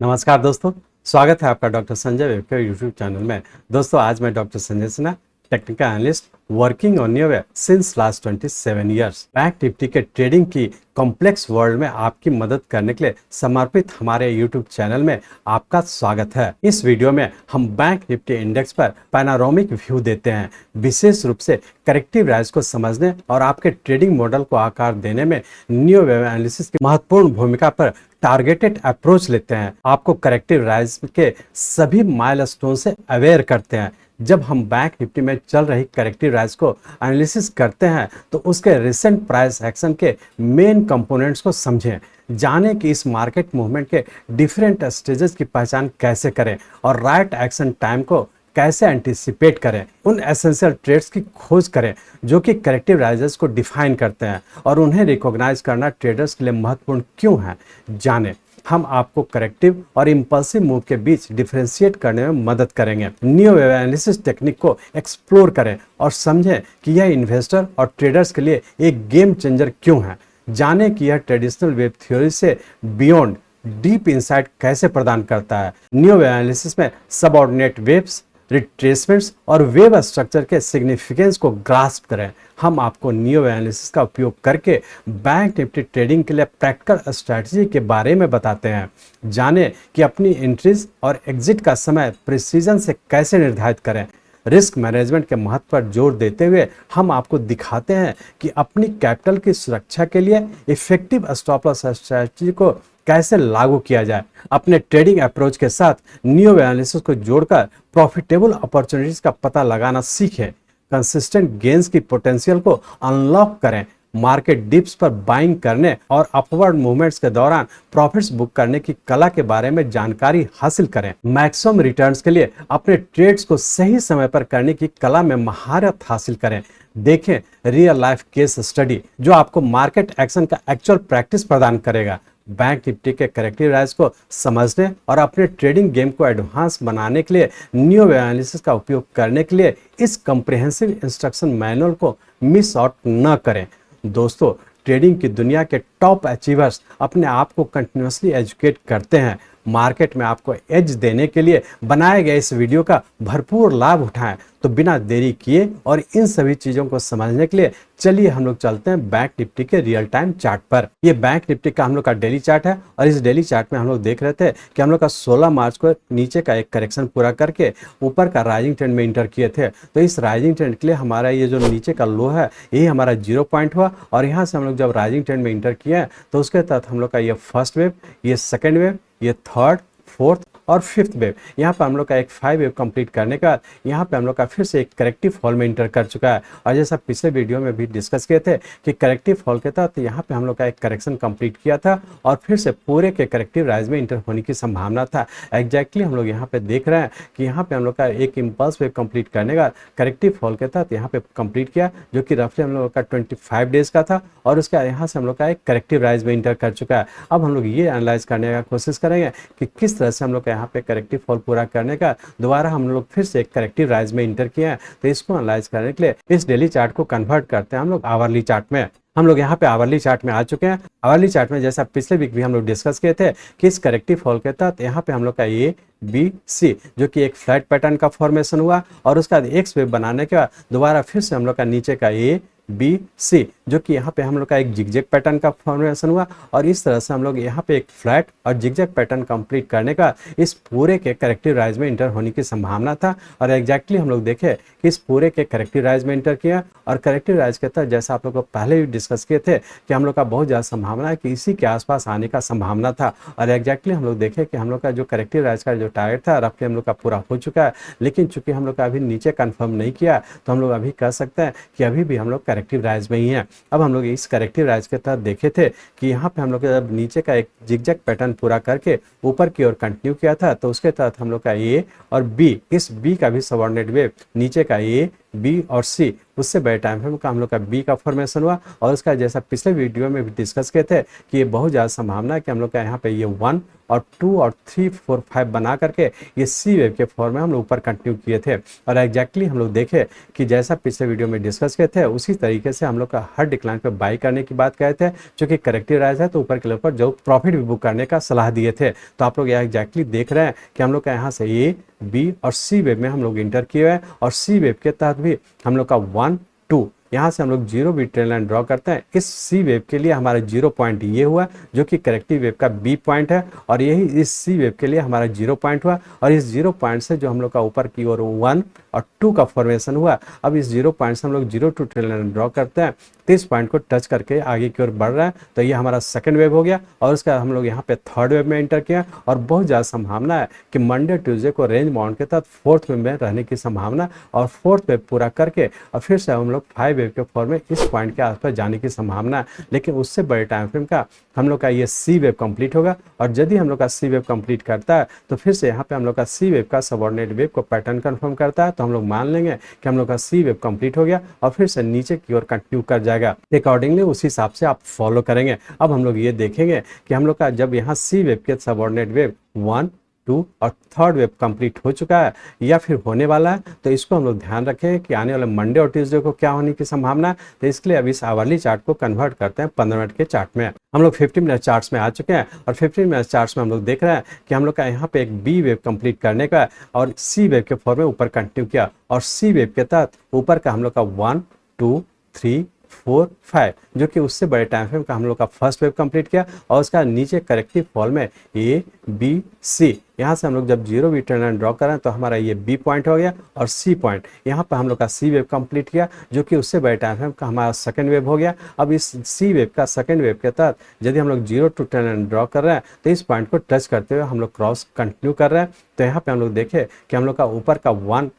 नमस्कार दोस्तों, स्वागत है आपका डॉक्टर संजय वेबकर यूट्यूब चैनल में। दोस्तों आज मैं doctor Sanjay Sinha, technical analyst working on new web since last 27 years. Bank Nifty के ट्रेडिंग की कॉम्प्लेक्स वर्ल्ड में आपकी मदद करने के लिए समर्पित हमारे यूट्यूब चैनल में आपका स्वागत है। इस वीडियो में हम बैंक निफ्टी इंडेक्स पर पैनोरामिक व्यू देते हैं, विशेष रूप से करेक्टिव राइज को समझने और आपके ट्रेडिंग मॉडल को आकार देने में न्यू वेब एनालिसिस की महत्वपूर्ण भूमिका पर टारगेटेड अप्रोच लेते हैं। आपको करेक्टिव राइज के सभी माइलस्टोन से अवेयर करते हैं। जब हम बैंक निफ्टी में चल रही करेक्टिव राइज को एनालिसिस करते हैं तो उसके रिसेंट प्राइस एक्शन के मेन कंपोनेंट्स को समझें, जाने कि इस मार्केट मूवमेंट के डिफरेंट स्टेजेस की पहचान कैसे करें और राइट एक्शन टाइम को कैसे एंटिसिपेट करें। उन एसेंशियल ट्रेड्स की खोज करें जो कि करेक्टिव राइजेस को डिफाइन करते हैं और उन्हें रिकॉग्नाइज करना ट्रेडर्स के लिए महत्वपूर्ण क्यों है, जानें। हम आपको करेक्टिव और इंपल्सिव मूव के बीच डिफरेंशिएट करने में मदद करेंगे। न्यू वेब एनालिसिस टेक्निक को एक्सप्लोर करें और समझें कि यह इन्वेस्टर और ट्रेडर्स के लिए एक गेम चेंजर क्यों है। जानें कि यह ट्रेडिशनल वेब थ्योरी से बियॉन्ड डीप इंसाइट कैसे प्रदान करता है। न्यू वेब एनालिसिस में सबऑर्डिनेट वेव्स, रिट्रेसमेंट्स और वेव स्ट्रक्चर के सिग्निफिकेंस को ग्रास्प करें। हम आपको न्यू एनालिसिस का उपयोग करके बैंक निफ्टी ट्रेडिंग के लिए प्रैक्टिकल स्ट्रेटजी के बारे में बताते हैं। जानें कि अपनी एंट्रीज और एग्जिट का समय प्रिसीजन से कैसे निर्धारित करें। रिस्क मैनेजमेंट के महत्व पर जोर देते हुए हम आपको दिखाते हैं कि अपनी कैपिटल की सुरक्षा के लिए इफेक्टिव स्टॉप लॉस स्ट्रेटजी को कैसे लागू किया जाए। अपने ट्रेडिंग अप्रोच के साथ न्यू एनालिसिस को जोड़कर प्रॉफिटेबल अपॉर्चुनिटीज का पता लगाना सीखें। कंसिस्टेंट गेन्स की पोटेंशियल को अनलॉक करें। मार्केट डिप्स पर बाइंग करने और अपवर्ड मूवमेंट्स के दौरान प्रॉफिट्स बुक करने की कला के बारे में जानकारी हासिल करें। मैक्सिमम रिटर्न्स के लिए अपने ट्रेड्स को सही समय पर करने की कला में महारत हासिल करें। देखें रियल लाइफ केस स्टडी जो आपको मार्केट एक्शन का एक्चुअल प्रैक्टिस प्रदान करेगा। बैंक निफ्टी के करेक्टिव राइज को समझने और अपने ट्रेडिंग गेम को एडवांस बनाने के लिए न्यू एनालिसिस का उपयोग करने के लिए इस कॉम्प्रिहेंसिव इंस्ट्रक्शन मैनुअल को मिस आउट न करें। दोस्तों, ट्रेडिंग की दुनिया के टॉप अचीवर्स अपने आप को कंटिन्यूसली एजुकेट करते हैं। मार्केट में आपको एज देने के लिए बनाए गए इस वीडियो का भरपूर लाभ उठाएं। तो बिना देरी किए और इन सभी चीजों को समझने के लिए चलिए हम लोग चलते हैं बैंक निफ्टी के रियल टाइम चार्ट पर। ये बैंक निफ्टी का हम लोग का डेली चार्ट है और इस डेली चार्ट में हम लोग देख रहे थे कि हम लोग का 16 मार्च को नीचे का एक करेक्शन पूरा करके ऊपर का राइजिंग ट्रेंड में इंटर किए थे। तो इस राइजिंग ट्रेंड के लिए हमारा ये जो नीचे का लो है यही हमारा 0 पॉइंट हुआ और यहाँ से हम लोग जब राइजिंग ट्रेंड में इंटर किए हैं तो उसके तहत हम लोग का ये फर्स्ट वेव, ये सेकेंड वेव, ये थर्ड, फोर्थ और फिफ्थ वेव, यहाँ पर हम लोग का एक 5 वेव कंप्लीट करने का यहाँ पे हम लोग का फिर से एक करेक्टिव फॉल में इंटर कर चुका है। और जैसा पिछले वीडियो में भी डिस्कस किए थे कि करेक्टिव फॉल के तहत यहाँ पे हम लोग का एक करेक्शन कंप्लीट किया था और फिर से पूरे के करेक्टिव राइज में इंटर होने की संभावना था। एग्जैक्टली हम लोग यहाँ पे देख रहे हैं कि यहाँ पे हम लोग का एक इम्पल्स वेव कंप्लीट करने का करेक्टिव फॉल के तहत यहाँ पे कंप्लीट किया जो कि रफली हम लोग का 25 डेज का था और उसका यहाँ से हम लोग का एक करेक्टिव राइज में इंटर कर चुका है। अब हम लोग ये एनालाइज करने का कोशिश करेंगे कि किस तरह से हम लोग यहाँ पे करेक्टिव फॉल पूरा करने का दोबारा हम लोग फिर से एक करेक्टिव राइज में इंटर किए हैं। तो इसको एनालाइज करने के लिए इस डेली चार्ट को कन्वर्ट करते हैं हम लोग आवरली चार्ट में। हम लोग यहाँ पे आवरली चार्ट में आ चुके हैं। आवरली चार्ट में जैसा पिछले वीक भी हम लोग डिस्कस किए थे कि इस करेक्टिव फॉल के तहत यहाँ पे हम लोग का ए बी सी जो कि एक फ्लैट पैटर्न का फॉर्मेशन हुआ और उसका एक्स वेव बनाने के बाद दोबारा फिर से हम लोग का नीचे का ए बी सी जो कि यहाँ पे हम लोग का एक जिगजैग पैटर्न का फॉर्मेशन हुआ और इस तरह से हम लोग यहाँ पे एक फ्लैट और जिगजैग पैटर्न कंप्लीट करने का इस पूरे के करेक्टिव राइज में इंटर होने की संभावना था। और एग्जैक्टली हम लोग देखे कि इस पूरे के करेक्टिव राइज में इंटर किया और करेक्टिव राइज के तहत जैसा आप लोग को पहले भी डिस्कस किए थे कि हम लोग का बहुत ज़्यादा संभावना है कि इसी के आसपास आने का संभावना था। और एग्जैक्टली हम लोग देखे कि हम लोग का जो करेक्टिव राइज का जो टारगेट था रफली हम लोग का पूरा हो चुका है। लेकिन चूंकि हम लोग का अभी नीचे कन्फर्म नहीं किया तो हम लोग अभी कह सकते हैं कि अभी भी हम लोग करेक्टिव राइज में ही है। अब हम लोग इस करेक्टिव राइज के तहत देखे थे कि यहाँ पे हम लोग जब नीचे का एक जिगजैग पैटर्न पूरा करके ऊपर की ओर कंटिन्यू किया था तो उसके तहत हम लोग का ए और बी, इस बी का भी सबऑर्डिनेट वेव नीचे का ए बी और सी उससे बड़े टाइम फ्रेम का हम लोग का बी का फॉर्मेशन हुआ और उसका जैसा पिछले वीडियो में भी डिस्कस किए थे कि ये बहुत ज़्यादा संभावना है कि हम लोग का यहाँ पे ये 1 और 2 और 3 4 5 बना करके ये सी वेव के फॉर्म में हम लोग ऊपर कंटिन्यू किए थे। और एग्जैक्टली हम लोग देखे कि जैसा पिछले वीडियो में डिस्कस किए थे उसी तरीके से हम लोग का हर डिक्लाइन पे बाई करने की बात कहे थे, जो कि करेक्टिव राइज है, तो ऊपर के लेवल पर जो प्रॉफिट भी बुक करने का सलाह दिए थे। तो आप लोग यहाँ एग्जैक्टली देख रहे हैं कि हम लोग का यहाँ से ए बी और सी वेव में हम लोग इंटर किए हैं, और सी वेव के तहत भी हम लोग का 1 2 यहाँ से हम लोग जीरो भी ट्रेंड लाइन ड्रॉ करते हैं। इस सी वेव के लिए हमारा जीरो पॉइंट ये हुआ जो कि करेक्टिव वेव का बी पॉइंट है, और यही इस सी वेव के लिए हमारा जीरो पॉइंट हुआ, और इस जीरो पॉइंट से जो हम लोग का ऊपर की ओर 1 और 2 का फॉर्मेशन हुआ। अब इस जीरो पॉइंट से हम लोग 0 टू ट्रेंड लाइन ड्रॉ करते हैं, तो इस पॉइंट को टच करके आगे की ओर बढ़ रहा है, तो ये हमारा सेकंड वेव हो गया। और उसका हम लोग यहाँ पे थर्ड वेव में एंटर किया, और बहुत ज़्यादा संभावना है कि मंडे ट्यूसडे को रेंज बाउंड के तहत फोर्थ वेव में रहने की संभावना, और फोर्थ वेव पूरा करके और फिर से हम लोग 5 वेव के फॉर्म में इस पॉइंट के आसपास जाने की संभावना है। लेकिन उससे बड़े टाइम फ्रेम का हम लोग का ये सी वेव कंप्लीट होगा, और यदि हम लोग का सी वेव कंप्लीट करता है तो फिर से यहाँ पे हम लोग का सी वेव का सबऑर्डिनेट वेव को पैटर्न कंफर्म करता है, तो हम लोग मान लेंगे कि हम लोग का सी वेव कंप्लीट हो गया और फिर से नीचे की ओर कंटिन्यू कर जाएगा। अकॉर्डिंगली उसी हिसाब से आप फॉलो करेंगे। अब हम लोग ये देखेंगे कि हम लोग का जब यहाँ सी वेव के सबऑर्डिनेट वेव 1 2 और थर्ड वेव कंप्लीट हो चुका है या फिर होने वाला है, तो इसको हम लोग ध्यान रखें कि आने वाले मंडे और ट्यूसडे को क्या होने की संभावना है। तो इसके लिए अभी इस आवरली चार्ट को कन्वर्ट करते हैं 15 मिनट के चार्ट में। हम लोग 15 मिनट चार्ट्स में आ चुके हैं, और 15 मिनट चार्ट्स में हम लोग देख रहे हैं कि हम लोग का यहाँ पे एक बी वेव कंप्लीट करने का और सी वेव के फॉर्म में ऊपर कंटिन्यू किया, और सी वेव के तहत ऊपर का हम लोग का 1 2 3 4 5 जो कि उससे बड़े टाइम फ्रेम का हम लोग का फर्स्ट वेव कंप्लीट किया, और उसका नीचे करेक्टिव फॉल में ए बी सी, यहाँ से हम लोग जब जीरो भी ट्रेंड लाइन ड्रॉ करें तो हमारा ये बी पॉइंट हो गया, और सी पॉइंट यहाँ पर हम लोग का सी वेव कंप्लीट किया जो कि उससे बड़े टाइम फ्रेम का हमारा सेकंड वेव हो गया। अब इस सी वेव का सेकंड वेव के तहत यदि हम लोग zero two trend line draw कर रहे हैं तो इस पॉइंट को टच करते हुए हम लोग क्रॉस कंटिन्यू कर रहे हैं। तो यहाँ पे हम लोग देखें कि हम लोग का ऊपर का 1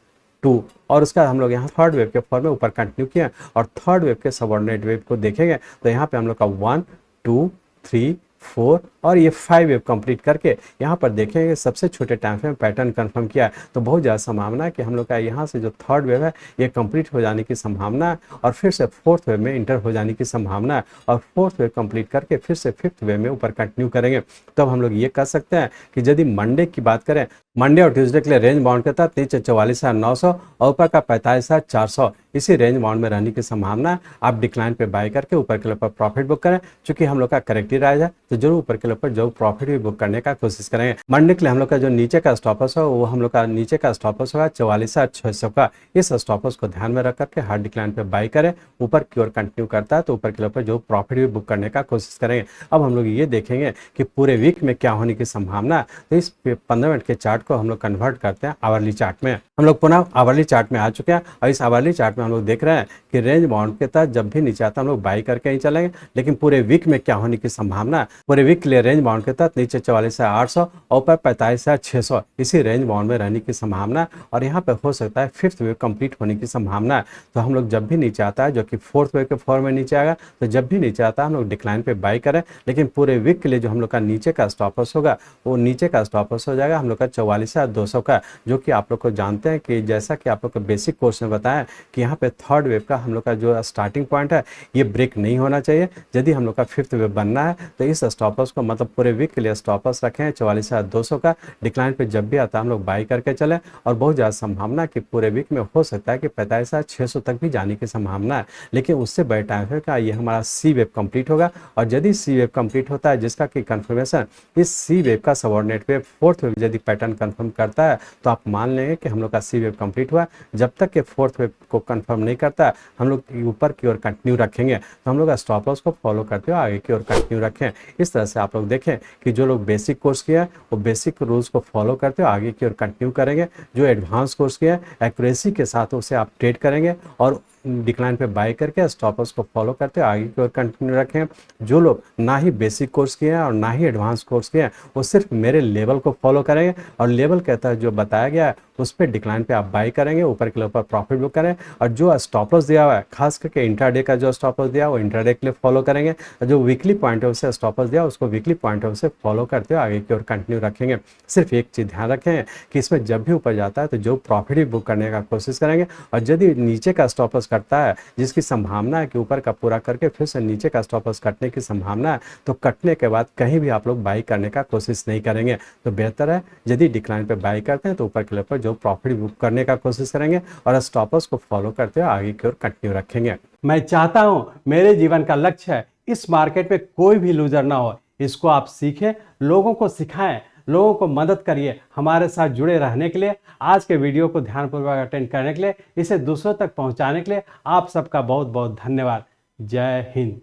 2 और उसका हम लोग यहाँ थर्ड वेव के फॉर्म में ऊपर कंटिन्यू किया, और थर्ड वेव के सबऑर्डिनेट वेव को देखेंगे तो यहाँ पे हम लोग का 1 2 3 4 और ये 5 वेव कंप्लीट करके यहाँ पर देखेंगे सबसे छोटे टाइम फ्रेम पैटर्न कंफर्म किया है। तो बहुत ज़्यादा संभावना है कि हम लोग का यहाँ से जो थर्ड वेव है ये कंप्लीट हो जाने की संभावना है, और फिर से फोर्थ वेव में इंटर हो जाने की संभावना है, और फोर्थ वेव कंप्लीट करके फिर से फिफ्थ वेव में ऊपर कंटिन्यू करेंगे। तब हम लोग ये कह सकते हैं कि यदि मंडे की बात करें, मंडे और ट्यूसडे के लिए रेंज बाउंड के तहत नीचे 44,900 और ऊपर का 45,400 इसी रेंज बाउंड में रहने की संभावना है। आप डिक्लाइन पे बाय करके ऊपर के लेवल पर प्रॉफिट बुक करें, चूंकि हम लोग का करेक्टिव राइज है तो जरूर ऊपर के लेवल पर जो प्रॉफिट भी बुक करने का कोशिश करेंगे। मंडे के लिए हम लोग का जो नीचे का स्टॉपर्स हो वो हम लोग का नीचे का स्टॉपर्स होगा 44,600 का। इस स्टॉपर्स को ध्यान में रख करके हर डिक्लाइन पे बाय करें, ऊपर की ओर कंटिन्यू करता है तो ऊपर के लेवल पर जो प्रॉफिट भी बुक करने का कोशिश करेंगे। अब हम लोग ये देखेंगे कि पूरे वीक में क्या होने की संभावना है। तो इस 15 मिनट के चार्ट को हम लोग कन्वर्ट करते हैं आवरली चार्ट में। हम लोग पुनः आवरली चार्ट में आ चुके हैं, और इस आवरली चार्ट में हम लोग देख रहे हैं कि रेंज बाउंड के तहत जब भी नीचे आता है हम लोग बाई करके ही चलेंगे। लेकिन पूरे वीक में क्या होने की संभावना है, पूरे वीक के लिए रेंज बाउंड के तहत नीचे 44,800 और ऊपर 45,600 इसी रेंज बाउंड में रहने की संभावना है, और यहाँ पे हो सकता है फिफ्थ वेव कंप्लीट होने की संभावना है। तो हम लोग जब भी नीचे आता है जो कि फोर्थ वेव के फॉर्म में नीचे आएगा, तो जब भी नीचे आता है हम लोग डिक्लाइन पे बाई करें। लेकिन पूरे वीक के लिए जो हम लोग का नीचे का स्टॉपर्स होगा वो नीचे का स्टॉपर्स हो जाएगा हम लोग का 44,200 का, जो कि आप लोग को जानते हैं कि जैसा कि आप लोग को बेसिक कोर्स में बताया कि यहाँ पे थर्ड वेव का हम लोग का जो स्टार्टिंग पॉइंट है ये ब्रेक नहीं होना चाहिए। यदि हम लोग का फिफ्थ वेव बनना है तो इस स्टॉपर्स को मतलब पूरे वीक के लिए स्टॉपर्स रखें 44,200 का। डिक्लाइन पे जब भी आता है हम लोग बाई करके चलें, और बहुत ज़्यादा संभावना कि पूरे वीक में हो सकता है कि 45,600 तक भी जाने की संभावना है। लेकिन उससे बड़े टाइम फ्रेम का ये हमारा सी वेव कंप्लीट होगा, और यदि सी वेव कंप्लीट होता है जिसका कि कंफर्मेशन इस सी वेव का सबऑर्डिनेट वेव फोर्थ वेव यदि पैटर्न कंफर्म करता है तो आप मान लेंगे कि हम लोग का सी वेव कंप्लीट हुआ। जब तक कि फोर्थ वेव को कंफर्म नहीं करता हम लोग ऊपर की ओर कंटिन्यू रखेंगे, तो हम लोग का स्टॉप लॉस को फॉलो करते हुए आगे की ओर कंटिन्यू रखें। इस तरह से आप लोग देखें कि जो लोग बेसिक कोर्स किया है वो बेसिक रूल्स को फॉलो करते हुए आगे की ओर कंटिन्यू करेंगे। जो एडवांस कोर्स किया है एक्यूरेसी के साथ उसे आप ट्रेड करेंगे, और डिक्लाइन पे बाय करके स्टॉपर्स को फॉलो करते हुए आगे की ओर कंटिन्यू रखें। जो लोग ना ही बेसिक कोर्स किए हैं और ना ही एडवांस कोर्स किए हैं वो सिर्फ मेरे लेवल को फॉलो करेंगे, और लेवल कहता है जो बताया गया है तो उस पर डिक्लाइन पे आप बाई करेंगे, ऊपर के ऊपर प्रॉफिट बुक करें। और जो स्टॉप लॉस दिया हुआ है, खास करके इंट्राडे का जो स्टॉप लॉस दिया है वो इंट्राडे के लिए फॉलो करेंगे, और जो वीकली पॉइंट ऑफ से स्टॉप लॉस दिया उसको वीकली पॉइंट ऑफ से फॉलो करते हुए आगे की ओर कंटिन्यू रखेंगे। सिर्फ एक चीज़ ध्यान रखें कि इसमें जब भी ऊपर जाता है तो जो प्रॉफिट ही बुक करने का कोशिश करेंगे, और यदि नीचे का स्टॉप लॉस करता है जिसकी संभावना है कि ऊपर का पूरा करके फिर से नीचे का स्टॉप लॉस कटने की संभावना है, तो कटने के बाद कहीं भी आप लोग बाई करने का कोशिश नहीं करेंगे। तो बेहतर है यदि डिक्लाइन पे बाई करते हैं तो ऊपर के ऊपर जो प्रॉफिट बुक करने का कोशिश करेंगे और स्टॉप लॉस को फॉलो करते हुए आगे की ओर कंटिन्यू रखेंगे। मैं चाहता हूं मेरे जीवन का लक्ष्य है इस मार्केट में कोई भी लूजर ना हो। इसको आप सीखें, लोगों को सिखाएं, लोगों को मदद करिए। हमारे साथ जुड़े रहने के लिए, आज के वीडियो को ध्यानपूर्वक अटेंड करने के लिए, इसे दूसरों तक पहुंचाने के लिए आप सबका बहुत बहुत धन्यवाद। जय हिंद।